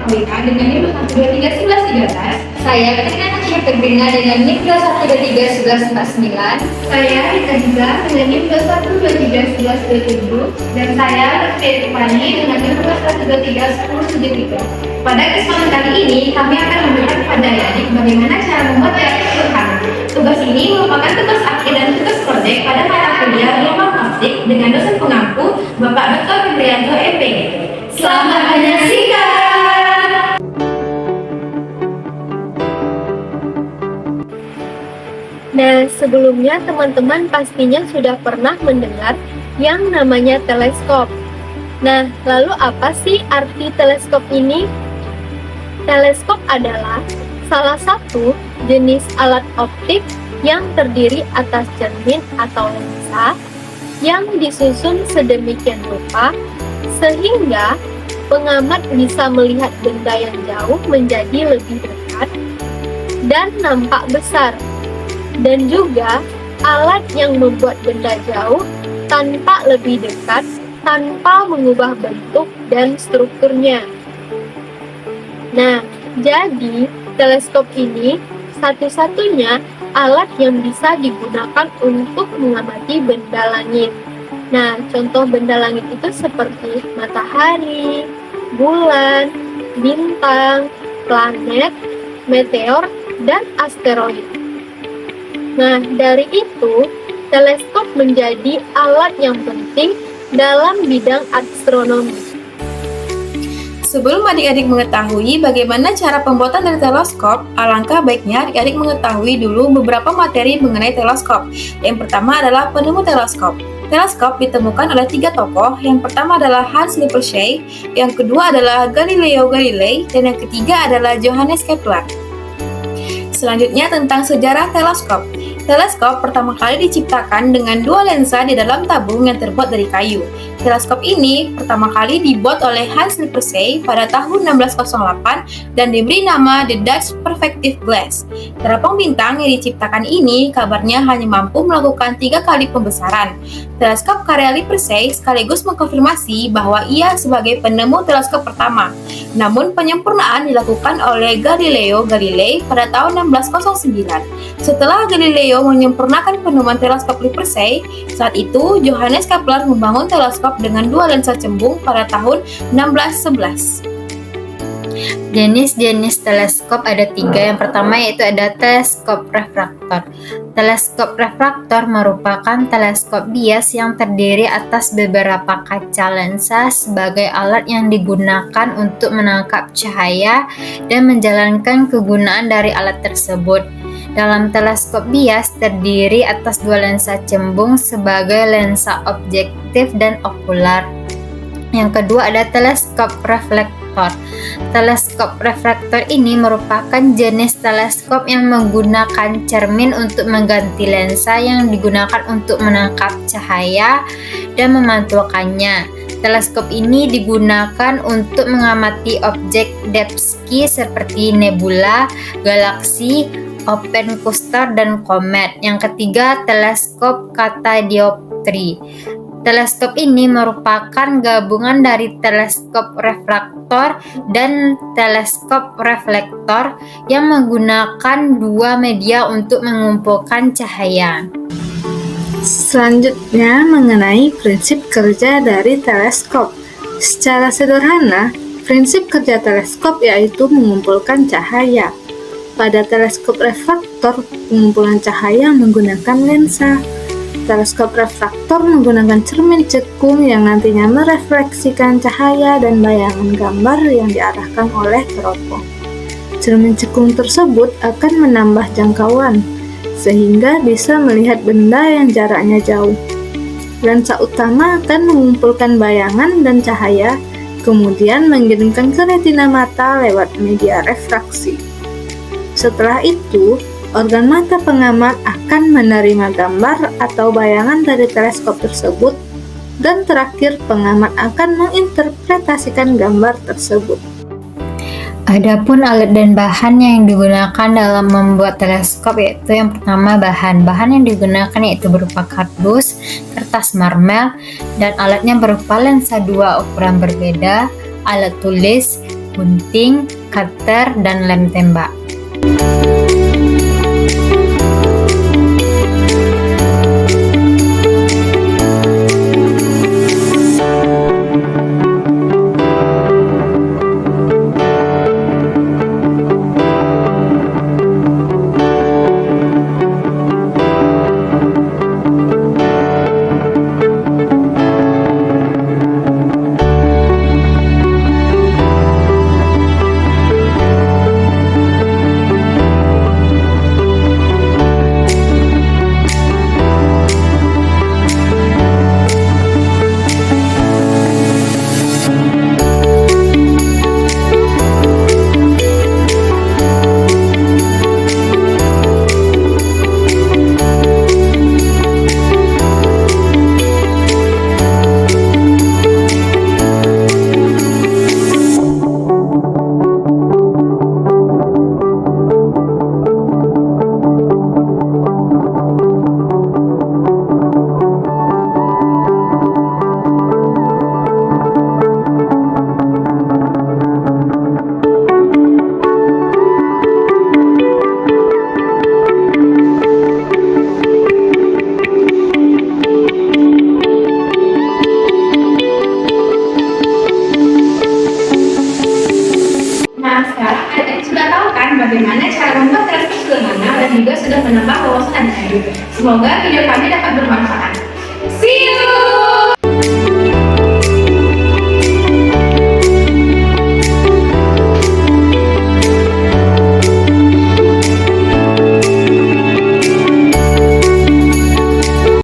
KWK dengan NIM 1231113. Saya Katrina Naksya Febrina dengan NIM 21231149. Saya Rita Giza dengan NIM 21231127. Dan saya Lutfi Rifani dengan NIM 21231073. Pada kesempatan kali ini, kami akan memberikan kepada adik bagaimana cara membuat teori sederhana. Tugas ini merupakan tugas akhir dan tugas proyek pada mata kuliah ilmu optik dengan dosen pengampu Bapak Dr. Febrianto MP. Selamat menyaksikan! Nah, sebelumnya teman-teman pastinya sudah pernah mendengar yang namanya teleskop. Nah, lalu apa sih arti teleskop ini? Teleskop adalah salah satu jenis alat optik yang terdiri atas cermin atau lensa yang disusun sedemikian rupa sehingga pengamat bisa melihat benda yang jauh menjadi lebih dekat dan nampak besar. Dan juga alat yang membuat benda jauh tampak lebih dekat tanpa mengubah bentuk dan strukturnya. Nah, jadi teleskop ini satu-satunya alat yang bisa digunakan untuk mengamati benda langit. Nah, contoh benda langit itu seperti matahari, bulan, bintang, planet, meteor, dan asteroid. Nah, dari itu, teleskop menjadi alat yang penting dalam bidang astronomi. Sebelum adik-adik mengetahui bagaimana cara pembuatan dari teleskop, alangkah baiknya adik-adik mengetahui dulu beberapa materi mengenai teleskop. Yang pertama adalah penemu teleskop. Teleskop ditemukan oleh 3 tokoh. Yang pertama adalah Hans Lippershey, yang kedua adalah Galileo Galilei, dan yang ketiga adalah Johannes Kepler. Selanjutnya tentang sejarah teleskop. Teleskop pertama kali diciptakan dengan 2 lensa di dalam tabung yang terbuat dari kayu. Teleskop ini pertama kali dibuat oleh Hans Lippershey pada tahun 1608 dan diberi nama The Dutch Perspective Glass. Teropong bintang yang diciptakan ini kabarnya hanya mampu melakukan 3 kali pembesaran. Teleskop karya Lippershey sekaligus mengkonfirmasi bahwa ia sebagai penemu teleskop pertama. Namun penyempurnaan dilakukan oleh Galileo Galilei pada tahun 1609. Setelah Galileo menyempurnakan penemuan teleskop Lippershey, saat itu Johannes Kepler membangun teleskop dengan 2 lensa cembung pada tahun 1611. Jenis-jenis teleskop ada 3. Yang pertama yaitu ada teleskop refraktor. Teleskop refraktor merupakan teleskop bias yang terdiri atas beberapa kaca lensa sebagai alat yang digunakan untuk menangkap cahaya dan menjalankan kegunaan dari alat tersebut. Dalam teleskop bias terdiri atas 2 lensa cembung sebagai lensa objektif dan okular. Yang kedua ada teleskop reflektor. Teleskop refraktor ini merupakan jenis teleskop yang menggunakan cermin untuk mengganti lensa yang digunakan untuk menangkap cahaya dan memantulkannya. Teleskop ini digunakan untuk mengamati objek depth sky seperti nebula, galaksi, open cluster, dan komet. Yang ketiga, teleskop katadioptri. Teleskop ini merupakan gabungan dari teleskop refraktor dan teleskop reflektor yang menggunakan 2 media untuk mengumpulkan cahaya. Selanjutnya mengenai prinsip kerja dari teleskop. Secara sederhana, prinsip kerja teleskop yaitu mengumpulkan cahaya. Pada teleskop refraktor, pengumpulan cahaya menggunakan lensa. Teleskop refraktor menggunakan cermin cekung yang nantinya merefleksikan cahaya dan bayangan gambar yang diarahkan oleh teropong. Cermin cekung tersebut akan menambah jangkauan, sehingga bisa melihat benda yang jaraknya jauh. Lensa utama akan mengumpulkan bayangan dan cahaya, kemudian mengirimkan ke retina mata lewat media refraksi. Setelah itu, organ mata pengamat akan menerima gambar atau bayangan dari teleskop tersebut, dan terakhir pengamat akan menginterpretasikan gambar tersebut. Adapun alat dan bahan yang digunakan dalam membuat teleskop yaitu yang pertama bahan. Bahan yang digunakan yaitu berupa kardus, kertas marmer, dan alatnya berupa lensa 2 ukuran berbeda, alat tulis, gunting, cutter, dan lem tembak. Nah, sekarang adik-adik sudah tahu kan bagaimana cara membuat teleskop sederhana dan juga sudah menambah wawasan adik-adik. Semoga video kami dapat bermanfaat.